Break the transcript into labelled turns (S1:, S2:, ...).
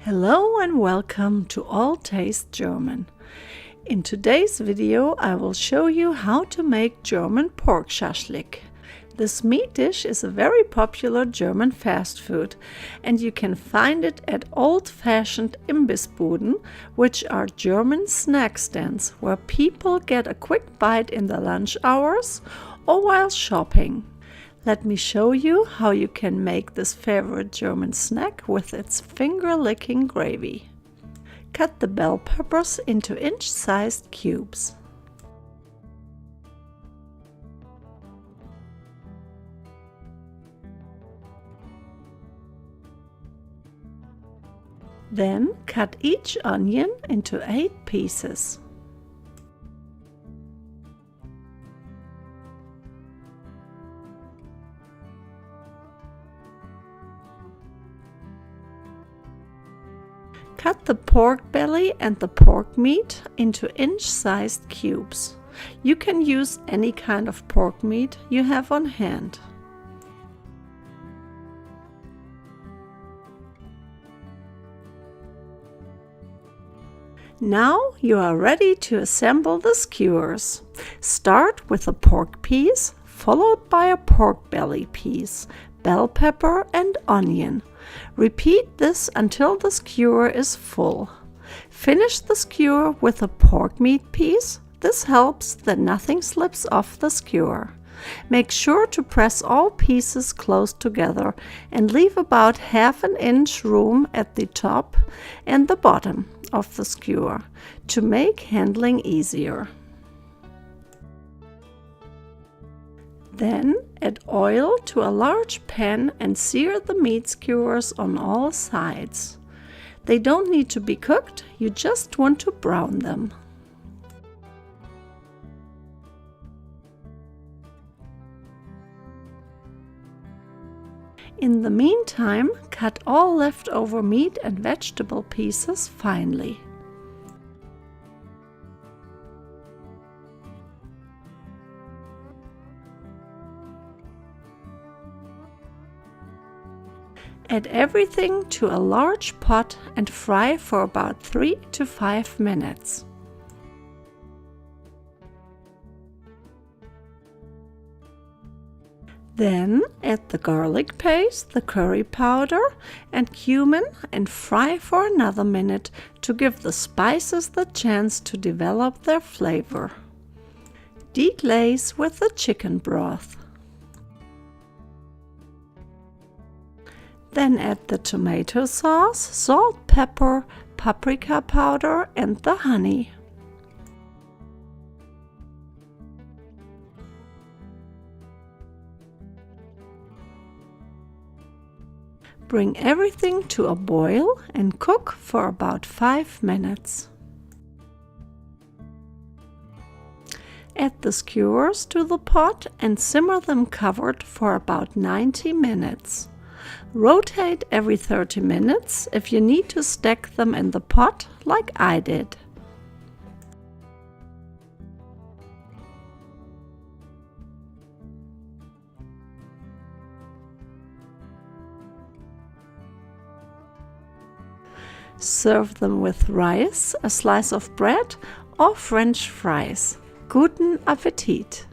S1: Hello and welcome to All Taste German. In today's video I will show you how to make German pork Shashlik. This meat dish is a very popular German fast food and you can find it at old-fashioned Imbissbuden, which are German snack stands where people get a quick bite in the lunch hours or while shopping. Let me show you how you can make this favorite German snack with its finger-licking gravy. Cut the bell peppers into inch-sized cubes. Then cut each onion into 8 pieces. Cut the pork belly and the pork meat into inch-sized cubes. You can use any kind of pork meat you have on hand. Now you are ready to assemble the skewers. Start with a pork piece, followed by a pork belly piece, bell pepper and onion. Repeat this until the skewer is full. Finish the skewer with a pork meat piece. This helps that nothing slips off the skewer. Make sure to press all pieces close together and leave about ½ inch room at the top and the bottom of the skewer to make handling easier. Then add oil to a large pan and sear the meat skewers on all sides. They don't need to be cooked, you just want to brown them. In the meantime, cut all leftover meat and vegetable pieces finely. Add everything to a large pot and fry for about 3 to 5 minutes. Then add the garlic paste, the curry powder and cumin and fry for another minute to give the spices the chance to develop their flavor. Deglaze with the chicken broth. Then add the tomato sauce, salt, pepper, paprika powder and the honey. Bring everything to a boil and cook for about 5 minutes. Add the skewers to the pot and simmer them covered for about 90 minutes. Rotate every 30 minutes if you need to stack them in the pot like I did. Serve them with rice, a slice of bread or French fries. Guten Appetit!